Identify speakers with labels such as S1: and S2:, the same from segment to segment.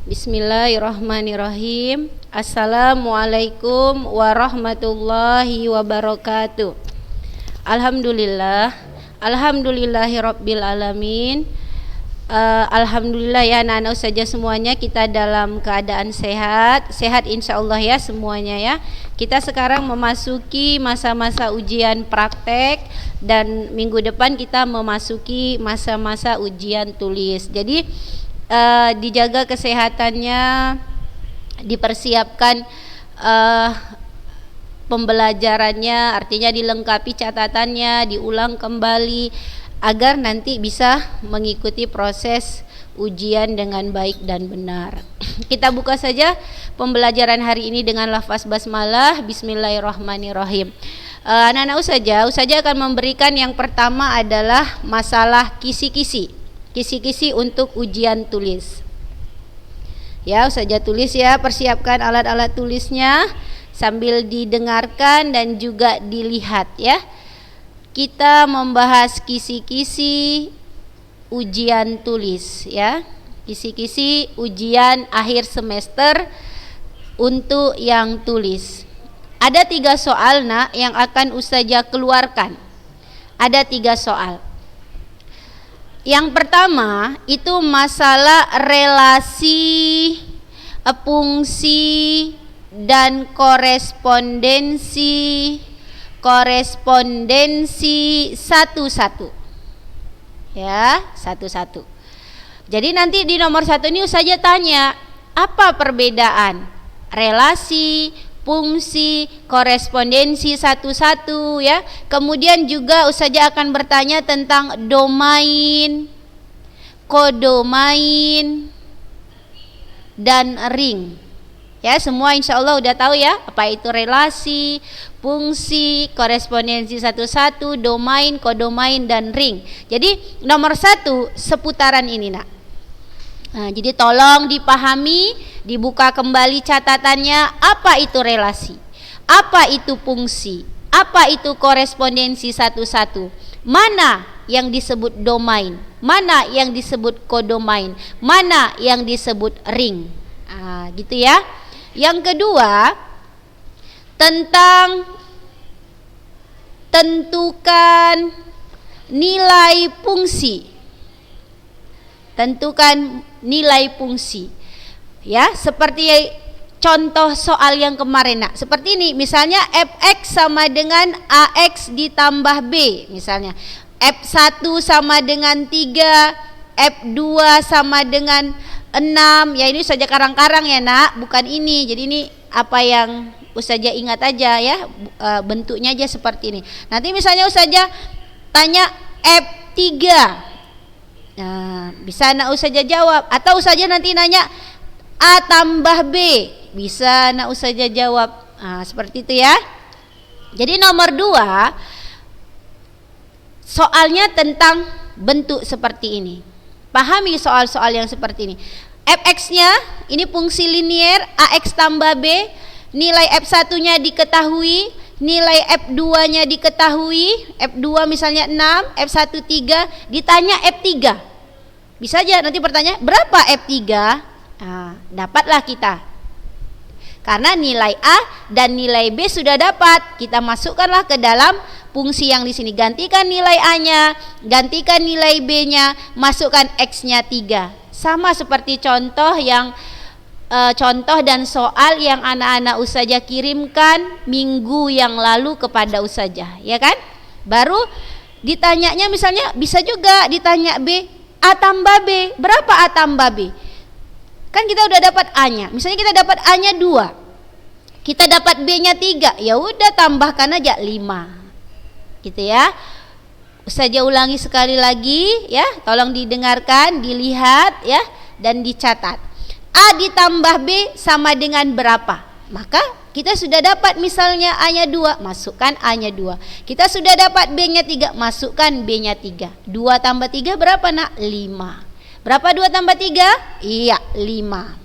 S1: Bismillahirrahmanirrahim. Assalamualaikum warahmatullahi wabarakatuh. Alhamdulillah, alhamdulillahirabbil alamin. Alhamdulillah ya anak-anak saja semuanya, kita dalam keadaan sehat insyaallah ya semuanya ya. Kita sekarang memasuki masa-masa ujian praktek dan minggu depan kita memasuki masa-masa ujian tulis. Jadi dijaga kesehatannya, dipersiapkan pembelajarannya, artinya dilengkapi catatannya, diulang kembali agar nanti bisa mengikuti proses ujian dengan baik dan benar. Kita buka saja pembelajaran hari ini dengan lafaz basmalah. Bismillahirrahmanirrahim. Anak-anak Ustazah akan memberikan yang pertama adalah masalah kisi-kisi untuk ujian tulis. Ya, Ustazah tulis ya, persiapkan alat-alat tulisnya sambil didengarkan dan juga dilihat ya. Kita membahas kisi-kisi ujian tulis ya. Kisi-kisi ujian akhir semester untuk yang tulis. Ada 3 soal nak yang akan Ustazah keluarkan. Ada 3 soal. Yang pertama itu masalah relasi, fungsi dan korespondensi satu-satu ya, satu-satu. Jadi nanti di nomor 1 ini Ustazah tanya apa perbedaan relasi, fungsi, korespondensi satu-satu ya. Kemudian juga Ustazah akan bertanya tentang domain, kodomain dan ring. Ya, semua insya Allah udah tahu ya apa itu relasi, fungsi, korespondensi satu-satu, domain, kodomain dan ring. Jadi nomor 1 seputaran ini nak. Nah, jadi tolong dipahami, dibuka kembali catatannya, apa itu relasi, apa itu fungsi, apa itu korespondensi satu-satu, mana yang disebut domain, mana yang disebut kodomain, mana yang disebut ring. Gitu ya. Yang kedua, tentang tentukan nilai fungsi. Tentukan nilai fungsi. Ya, seperti contoh soal yang kemarin nak. Seperti ini, misalnya fx sama dengan ax ditambah b misalnya. F1 sama dengan 3, F2 sama dengan 6. Ya ini saja karang-karang ya nak, bukan ini. Jadi ini apa yang Ustazah ingat aja ya, bentuknya aja seperti ini. Nanti misalnya Ustazah tanya F3, nah bisa nak Ustazah jawab. Atau Ustazah nanti nanya A tambah B, bisa nak Ustazah jawab. Seperti itu ya. Jadi nomor 2 soalnya tentang bentuk seperti ini. Pahami soal-soal yang seperti ini. Fx-nya ini fungsi linier, ax tambah b, nilai f1-nya diketahui, nilai f2-nya diketahui, f2 misalnya 6, f1 3, ditanya f3. Bisa aja nanti pertanyaan, berapa f3? Dapatlah kita. Karena nilai A dan nilai B sudah dapat, kita masukkanlah ke dalam fungsi yang di sini. Gantikan nilai A-nya, gantikan nilai B-nya, masukkan X-nya 3. Sama seperti contoh dan soal yang anak-anak Ustazah kirimkan minggu yang lalu kepada Ustazah, ya kan? Baru ditanyanya misalnya bisa juga ditanya B, A tambah B, berapa A tambah B? Kan kita udah dapat A-nya. Misalnya kita dapat A-nya 2. Kita dapat B-nya 3. Ya udah tambahkan aja 5. Gitu ya. Ustazah ulangi sekali lagi ya, tolong didengarkan, dilihat ya, dan dicatat. A ditambah B sama dengan berapa? Maka kita sudah dapat misalnya A-nya 2, masukkan A-nya 2. Kita sudah dapat B-nya 3, masukkan B-nya 3. 2 tambah 3 berapa nak? 5. Berapa 2 tambah 3? Iya, 5.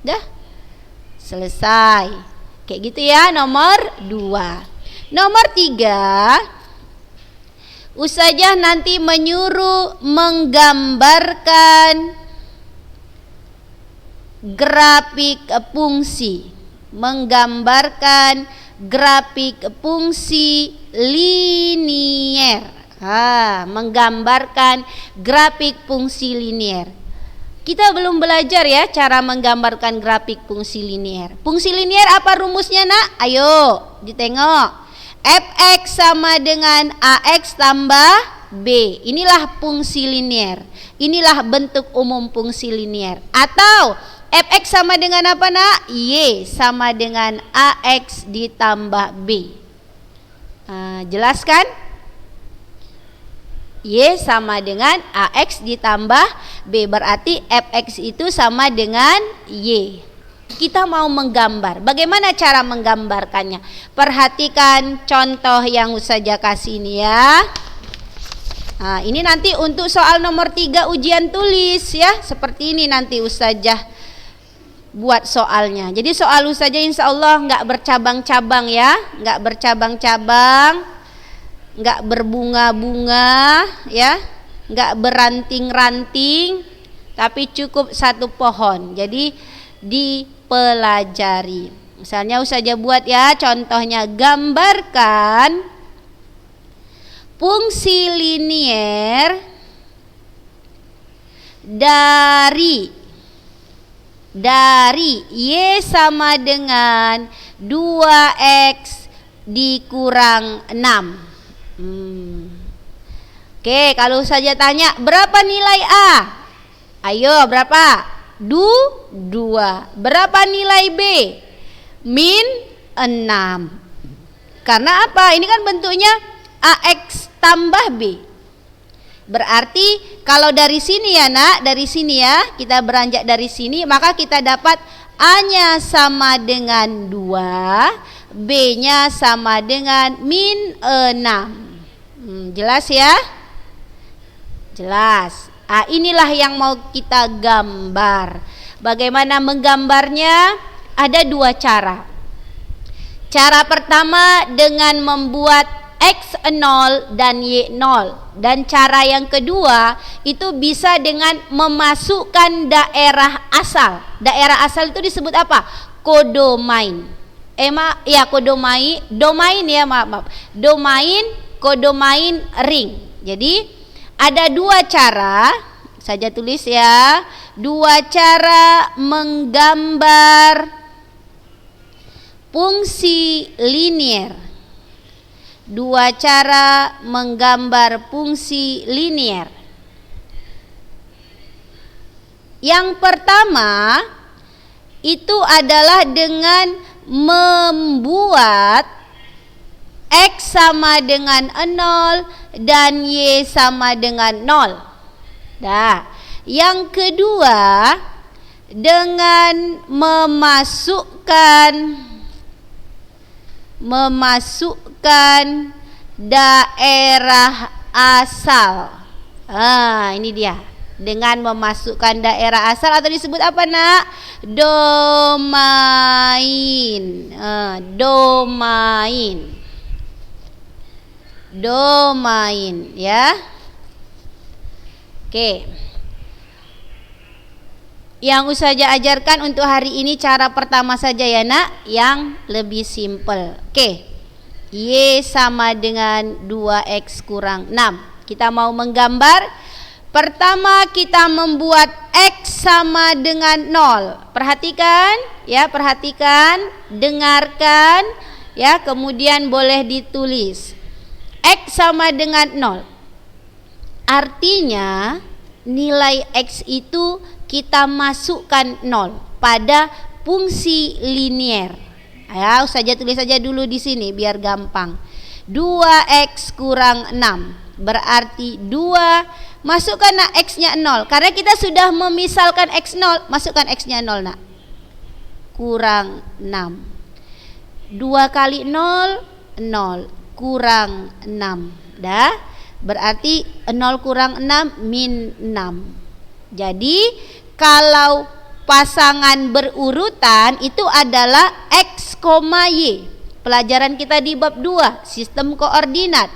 S1: Dah selesai. Kayak gitu ya, nomor 2. Nomor 3, Ustazah nanti menyuruh menggambarkan grafik fungsi, menggambarkan grafik fungsi linier. Menggambarkan grafik fungsi linier. Kita belum belajar ya cara menggambarkan grafik fungsi linier. Fungsi linier apa rumusnya nak? Ayo ditengok. Fx sama dengan Ax tambah B. Inilah fungsi linier. Inilah bentuk umum fungsi linier. Atau Fx sama dengan apa nak? Y sama dengan Ax ditambah B. Jelaskan? Y sama dengan Ax ditambah B, berarti Fx itu sama dengan Y. Kita mau menggambar. Bagaimana cara menggambarkannya? Perhatikan contoh yang Ustazah kasih ini ya. Ini nanti untuk soal nomor 3 ujian tulis ya. Seperti ini nanti Ustazah buat soalnya. Jadi soal Ustazah insya Allah nggak bercabang-cabang ya, nggak bercabang-cabang, nggak berbunga-bunga ya, nggak beranting-ranting, tapi cukup satu pohon. Jadi dipelajari. Misalnya Ustazah buat ya, contohnya gambarkan fungsi linier dari Y sama dengan 2X dikurang 6. Oke, kalau saja tanya berapa nilai A? Ayo berapa? 2. Berapa nilai B? Min 6. Karena apa? Ini kan bentuknya AX tambah B. Berarti kalau dari sini ya nak, dari sini ya, kita beranjak dari sini, maka kita dapat A-nya sama dengan 2, B-nya sama dengan min 6. Jelas ya? Jelas. Inilah yang mau kita gambar. Bagaimana menggambarnya? Ada 2 cara. Cara pertama dengan membuat X 0 dan Y 0. Dan cara yang kedua itu bisa dengan memasukkan daerah asal. Daerah asal itu disebut apa? Kodomain. Kodomain. Domain ya, maaf. Domain, kodomain, ring. Jadi ada 2 cara, saja tulis ya, 2 cara menggambar fungsi linier. 2 cara menggambar fungsi linier. Yang pertama itu adalah dengan membuat X sama dengan 0 dan Y sama dengan 0. Yang kedua dengan memasukkan daerah asal. Ini dia. Dengan memasukkan daerah asal atau disebut apa nak? Domain. Domain ya. Oke. Yang Ustazah ajarkan untuk hari ini cara pertama saja ya nak, yang lebih simple. Oke. Y sama dengan 2X kurang 6. Kita mau menggambar. Pertama kita membuat X sama dengan 0. Perhatikan ya, perhatikan, dengarkan ya, kemudian boleh ditulis. X sama dengan 0. Artinya nilai X itu kita masukkan 0 pada fungsi linier. Ya, Ustazah tulis saja dulu di sini biar gampang. 2X kurang 6 berarti 2, masukkan nak X-nya 0. Karena kita sudah memisalkan X 0, masukkan X-nya 0 nak. Kurang 6. 2 kali 0, 0. Kurang 6. Dah? Berarti 0 kurang 6 min 6. Jadi kalau pasangan berurutan itu adalah X, Y. Pelajaran kita di bab 2, sistem koordinat.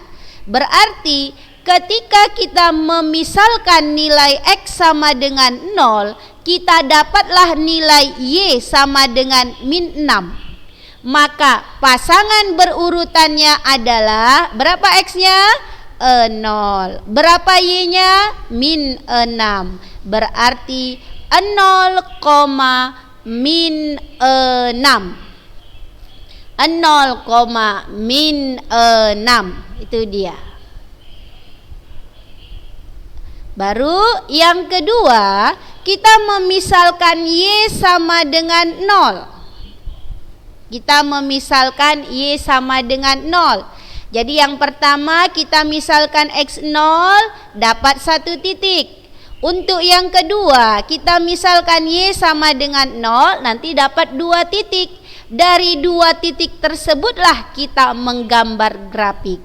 S1: Berarti ketika kita memisalkan nilai X sama dengan 0, kita dapatlah nilai Y sama dengan min 6. Maka pasangan berurutannya adalah berapa X-nya? 0. Berapa Y-nya? min 6. Berarti 0, min 6. 0, min 6. Itu dia. Baru yang kedua, kita memisalkan Y sama dengan 0. Kita memisalkan Y sama dengan 0. Jadi yang pertama kita misalkan X0 dapat 1 titik. Untuk yang kedua kita misalkan Y sama dengan 0, nanti dapat 2 titik. Dari 2 titik tersebutlah kita menggambar grafik.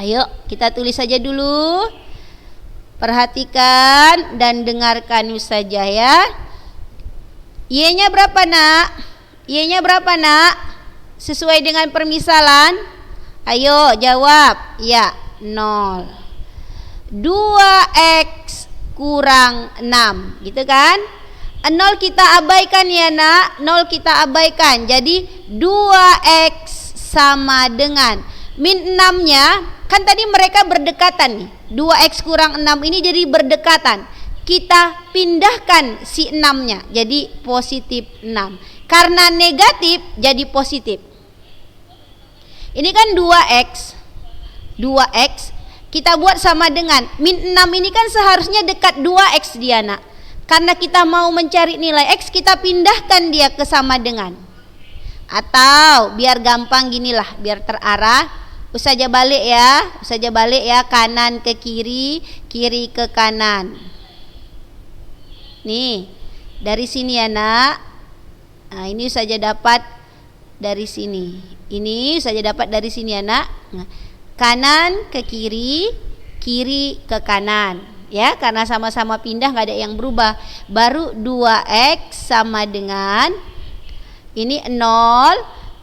S1: Ayo kita tulis saja dulu. Perhatikan dan dengarkan saja ya. Y-nya berapa nak? Y-nya berapa nak? Sesuai dengan permisalan. Ayo jawab. Ya, 0. 2X kurang 6. Gitu kan? 0 kita abaikan ya nak. 0 kita abaikan. Jadi 2X sama dengan min 6-nya. Kan tadi mereka berdekatan nih. 2X kurang 6 ini jadi berdekatan. Kita pindahkan si 6-nya jadi positif 6. Karena negatif jadi positif. Ini kan 2X. 2X kita buat sama dengan min 6 ini kan seharusnya dekat 2X dia nak. Karena kita mau mencari nilai X, kita pindahkan dia ke sama dengan. Atau biar gampang ginilah, biar terarah. Ustazah balik ya. Ustazah balik ya, kanan ke kiri, kiri ke kanan. Nih, dari sini ya nak. Nah, ini saja dapat dari sini. Ini saja dapat dari sini ya nak. Nah, kanan ke kiri, kiri ke kanan. Ya, karena sama-sama pindah nggak ada yang berubah. Baru 2X sama dengan ini 0.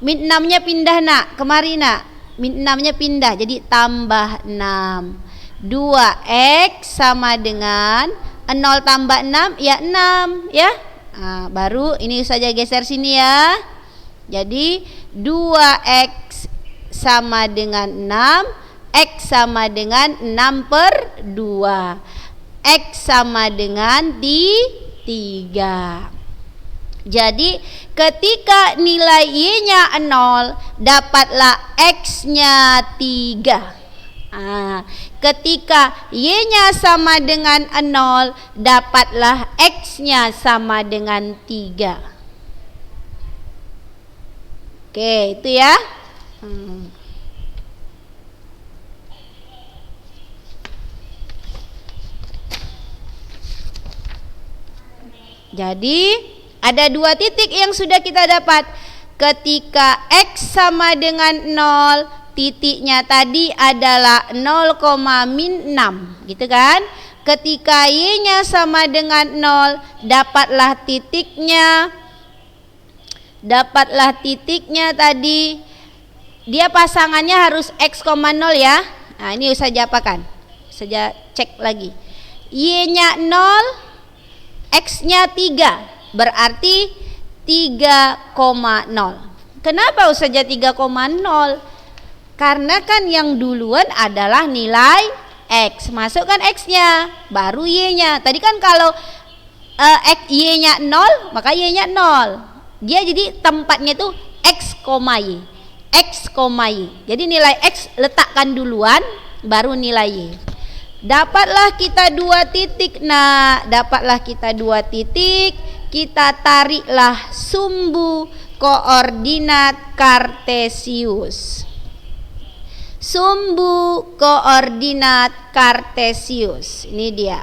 S1: Min 6-nya pindah nak. Kemari nak. Min 6-nya pindah. Jadi tambah 6. 2X sama dengan 0 tambah 6 ya 6 ya. Nah, baru ini saja geser sini ya. Jadi 2X sama dengan 6, X sama dengan 6/2. X sama dengan 3. Jadi ketika nilai Y-nya 0, dapatlah X-nya 3. Ketika Y-nya sama dengan 0, dapatlah X-nya sama dengan 3. Oke, itu ya. Jadi ada 2 titik yang sudah kita dapat. Ketika X sama dengan 0, titiknya tadi adalah 0, min 6, gitu kan? Ketika Y-nya sama dengan 0, dapatlah titiknya tadi. Dia pasangannya harus X, 0 ya. Nah, ini saja apakan? Saja cek lagi. Y-nya 0, X-nya 3. Berarti 3,0. Kenapa saja 3,0? Karena kan yang duluan adalah nilai X. Masukkan X-nya, baru Y-nya. Tadi kan kalau Y-nya 0, maka Y-nya 0. Dia jadi tempatnya tuh X, Y. X, Y. Jadi nilai X letakkan duluan, baru nilai Y. Dapatlah kita 2 titik. Nah, dapatlah kita 2 titik. Kita tariklah sumbu koordinat Kartesius. Sumbu koordinat Kartesius. Ini dia.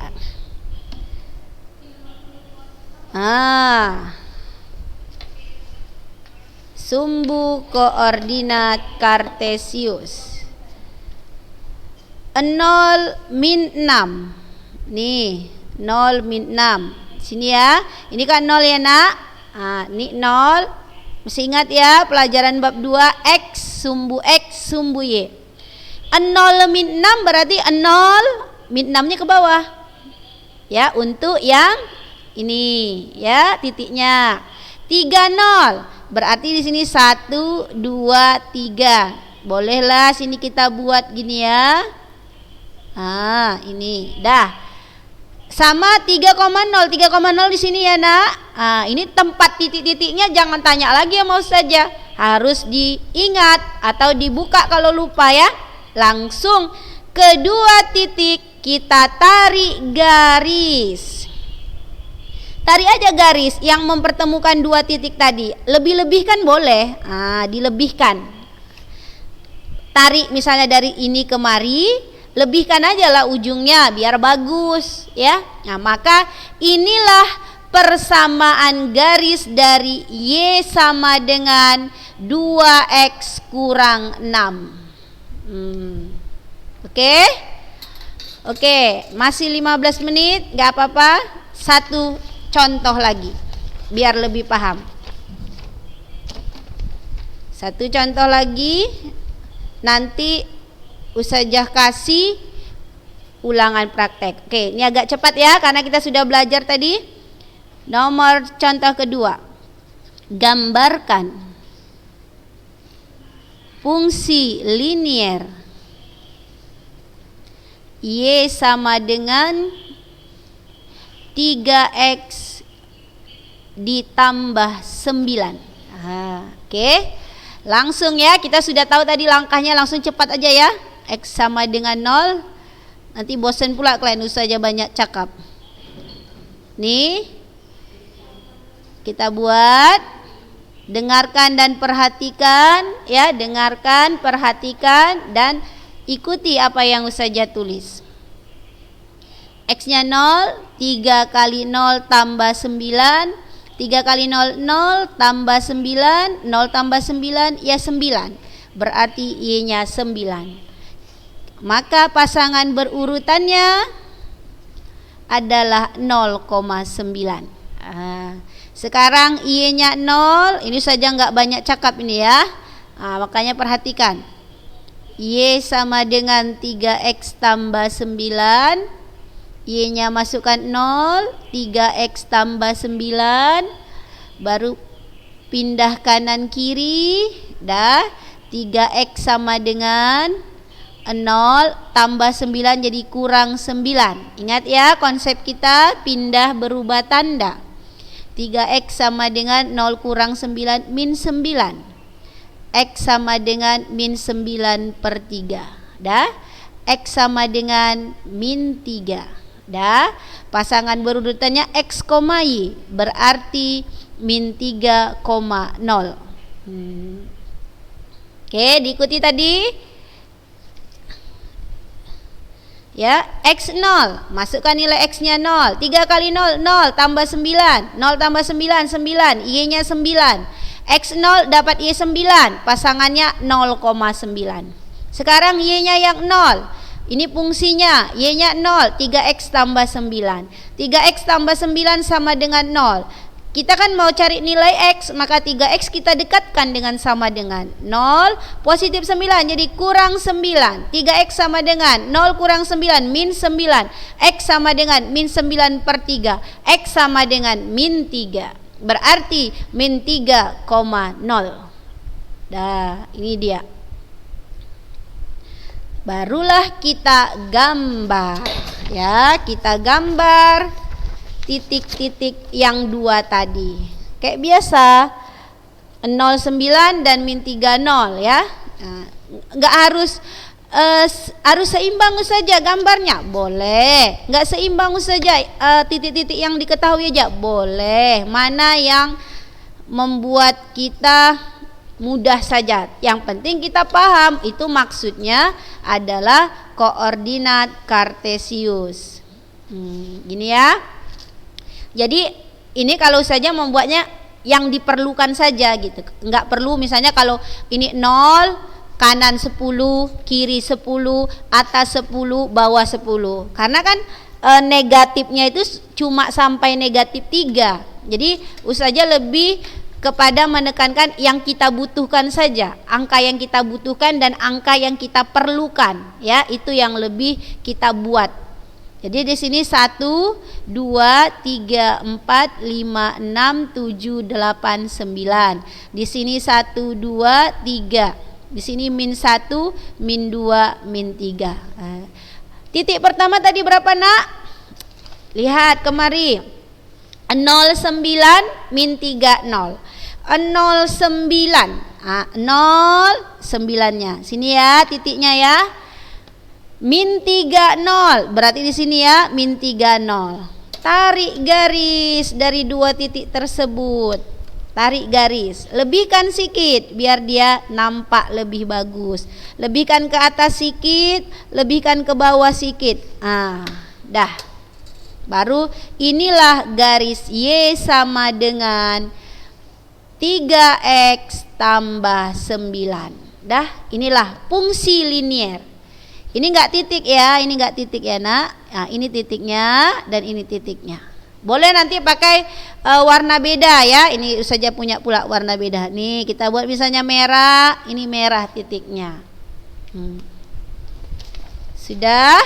S1: Sumbu koordinat Kartesius. 0, min 6. Nih, 0, min 6. Sini ya. Ini kan 0 ya nak. Ini 0. Mesti ingat ya, pelajaran bab 2, X, sumbu Y. 0 min 6 berarti 0 min 6-nya ke bawah. Ya, untuk yang Ini ya titiknya. 30. Berarti di sini 1, 2, 3. Bolehlah sini kita buat gini ya. Ini dah. Sama 3,0. 3,0 di sini ya, Nak. Ini tempat titik-titiknya jangan tanya lagi ya mau saja. Harus diingat atau dibuka kalau lupa ya. Langsung kedua titik kita tarik garis. Tarik aja garis yang mempertemukan dua titik tadi. Lebih-lebih kan boleh. Dilebihkan. Tarik misalnya dari ini kemari, lebihkan aja lah ujungnya biar bagus ya. Nah, maka inilah persamaan garis dari Y sama dengan 2X kurang 6. Oke, masih 15 menit, gak apa-apa. Satu contoh lagi biar lebih paham. Satu contoh lagi, nanti Ustazah kasih ulangan praktek. Oke, ini agak cepat ya karena kita sudah belajar tadi. Nomor contoh kedua, gambarkan fungsi linier Y sama dengan 3X ditambah 9. Oke. Langsung ya, kita sudah tahu tadi langkahnya, langsung cepat aja ya. X sama dengan 0. Nanti bosan pula kalian saja banyak cakap. Nih, kita buat. Dengarkan dan perhatikan ya, dengarkan, perhatikan dan ikuti apa yang Ustazah tulis. X-nya 0, 3 kali 0 tambah 9, 3 kali 0, 0 tambah 9, 0 tambah 9 ya 9. Berarti Y-nya 9. Maka pasangan berurutannya adalah 0,9. Sekarang Y-nya 0, ini saja nggak banyak cakap ini ya. Makanya perhatikan. Y sama dengan 3X tambah 9. Y-nya masukkan 0, 3X tambah 9. Baru pindah kanan kiri. Dah, 3X sama dengan 0 tambah 9 jadi kurang 9. Ingat ya konsep kita pindah berubah tanda. 3X sama dengan 0 kurang 9 min 9. X sama dengan min 9 per 3. Dah, X sama dengan min 3. Dah, pasangan berurutannya X, Y berarti min 3,0. Oke, diikuti tadi. Ya, X 0, masukkan nilai X-nya 0. 3 kali 0, 0 tambah 9. 0 tambah 9, 9. Y-nya 9. X 0 dapat Y 9. Pasangannya 0,9. Sekarang Y-nya yang 0. Ini fungsinya. Y-nya 0. 3X tambah 9. 3X tambah 9 sama dengan 0. Kita kan mau cari nilai X, maka 3X kita dekatkan dengan sama dengan 0, positif 9, jadi kurang 9. 3X sama dengan 0 kurang 9, min 9. X sama dengan min 9 per 3. X sama dengan min 3. Berarti min 3,0. Dah, ini dia. Barulah kita gambar. Ya, kita gambar titik-titik yang dua tadi. Kayak biasa 09 dan min 30 ya. Enggak harus seimbang saja gambarnya, boleh. Enggak seimbang saja titik-titik yang diketahui aja, boleh. Mana yang membuat kita mudah saja. Yang penting kita paham itu maksudnya adalah koordinat kartesius. Gini ya. Jadi ini kalau saja membuatnya yang diperlukan saja gitu. Enggak perlu misalnya kalau ini 0, kanan 10, kiri 10, atas 10, bawah 10. Karena kan negatifnya itu cuma sampai negatif 3. Jadi saja lebih kepada menekankan yang kita butuhkan saja, angka yang kita butuhkan dan angka yang kita perlukan ya, itu yang lebih kita buat. Jadi di sini 1, 2, 3, 4, 5, 6, 7, 8, 9. Di sini 1, 2, 3. Di sini min 1, min 2, min 3. Titik pertama tadi berapa nak? Lihat kemari. 09 min 3, 0. 09. 9-nya. Sini ya titiknya ya. Min 30, berarti di sini ya min 30. Tarik garis dari dua titik tersebut. Tarik garis, lebihkan sedikit biar dia nampak lebih bagus. Lebihkan ke atas sedikit, lebihkan ke bawah sedikit. Dah. Baru inilah garis Y sama dengan 3X tambah 9. Dah, inilah fungsi linier. Ini enggak titik ya, ini enggak titik ya nak. Nah, ini titiknya dan ini titiknya. Boleh nanti pakai warna beda ya. Ini saja punya pula warna beda. Nih kita buat misalnya merah, ini merah titiknya. Sudah,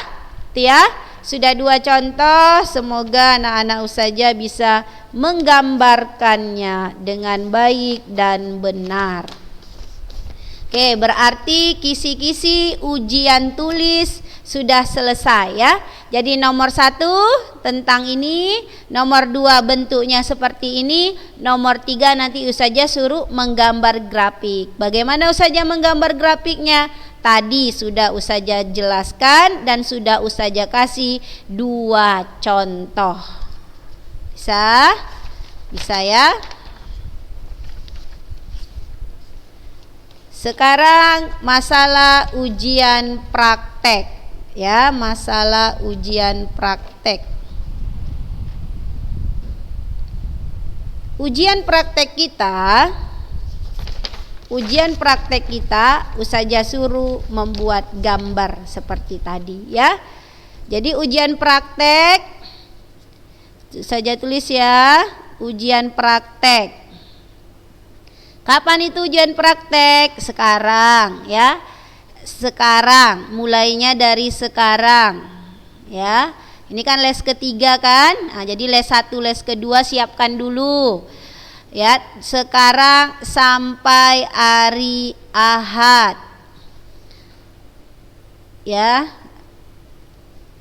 S1: ya. Sudah 2 contoh. Semoga anak-anak ustazah bisa menggambarkannya dengan baik dan benar. Oke, berarti kisi-kisi ujian tulis sudah selesai ya. Jadi nomor 1 tentang ini, nomor 2 bentuknya seperti ini, nomor 3 nanti ustazah suruh menggambar grafik. Bagaimana ustazah menggambar grafiknya? Tadi sudah ustazah jelaskan dan sudah ustazah kasih 2 contoh. Bisa? Bisa ya? Sekarang masalah ujian praktek ya, masalah ujian praktek. Ujian praktek kita ustazah suruh membuat gambar seperti tadi ya. Jadi ujian praktek ustazah tulis ya, ujian praktek. Kapan itu ujian praktek? Sekarang ya. Sekarang, mulainya dari sekarang ya. Ini kan les ketiga kan? Jadi les 1, les kedua siapkan dulu. Ya, sekarang sampai hari Ahad. Ya.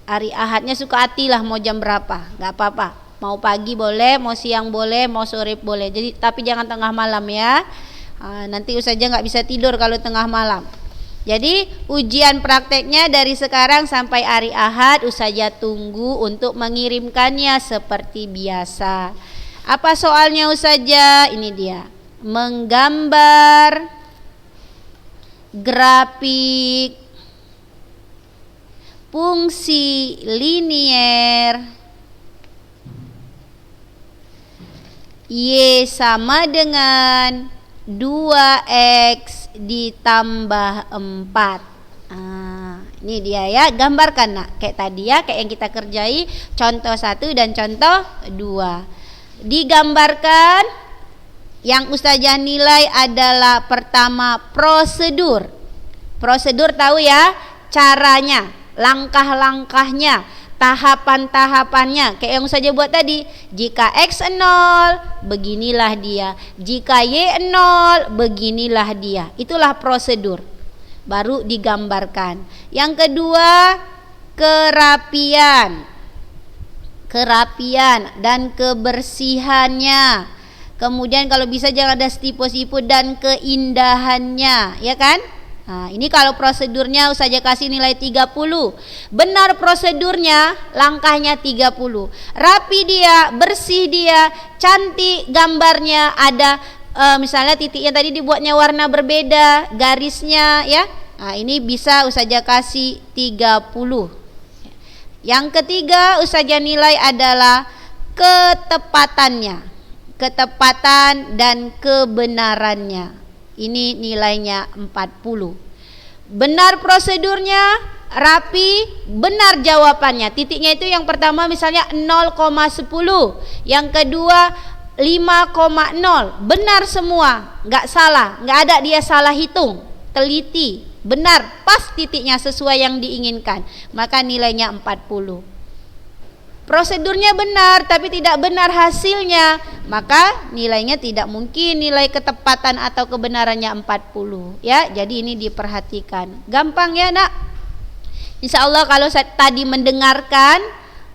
S1: Hari Ahadnya suka hati lah mau jam berapa, enggak apa-apa. Mau pagi boleh, mau siang boleh, mau sore boleh. Jadi tapi jangan tengah malam ya. Nanti ustazah nggak bisa tidur kalau tengah malam. Jadi ujian prakteknya dari sekarang sampai hari Ahad ustazah tunggu untuk mengirimkannya seperti biasa. Apa soalnya ustazah? Ini dia. Menggambar grafik fungsi linier Y sama dengan 2X ditambah 4. Ini dia ya, gambarkan nak. Kayak tadi ya, kayak yang kita kerjai contoh 1 dan contoh 2. Digambarkan, yang ustazah nilai adalah pertama prosedur. Prosedur tahu ya, caranya, langkah-langkahnya, tahapan-tahapannya. Kayak yang ustazah buat tadi. Jika X 0, beginilah dia. Jika Y 0, beginilah dia. Itulah prosedur. Baru digambarkan. Yang kedua, kerapian. Kerapian dan kebersihannya. Kemudian kalau bisa jangan ada sipo-sipo dan keindahannya, ya kan? Ini kalau prosedurnya ustazah kasih nilai 30. Benar prosedurnya, langkahnya 30. Rapi dia, bersih dia, cantik gambarnya, ada misalnya titiknya tadi dibuatnya warna berbeda, garisnya ya. Ini bisa ustazah kasih 30. Yang ketiga ustazah nilai adalah ketepatannya. Ketepatan dan kebenarannya. Ini nilainya 40. Benar prosedurnya, rapi, benar jawabannya. Titiknya itu yang pertama misalnya 0,10, yang kedua 5,0. Benar semua, enggak salah, enggak ada dia salah hitung. Teliti, benar, pas titiknya sesuai yang diinginkan. Maka nilainya 40. prosedurnya benar tapi tidak benar hasilnya, maka nilainya tidak mungkin nilai ketepatan atau kebenarannya 40 ya. Jadi ini diperhatikan. Gampang ya nak. Insya Allah kalau saya tadi mendengarkan,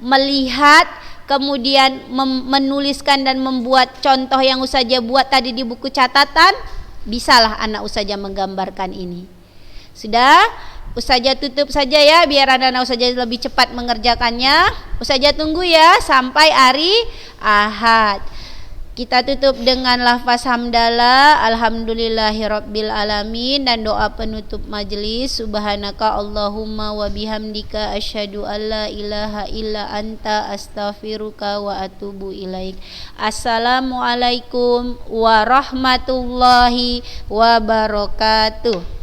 S1: melihat, kemudian menuliskan dan membuat contoh yang Ustazah buat tadi di buku catatan, bisalah anak Ustazah menggambarkan ini. Sudah, Ustazah tutup saja ya biar anak-anak Ustazah lebih cepat mengerjakannya. Ustazah tunggu ya sampai hari Ahad. Kita tutup dengan lafaz hamdalah, alhamdulillahirabbil alamin, dan doa penutup majelis. Subhanaka Allahumma wa bihamdika asyhadu alla ilaha illa anta astaghfiruka wa atubu ilaik. Assalamualaikum warahmatullahi wabarakatuh.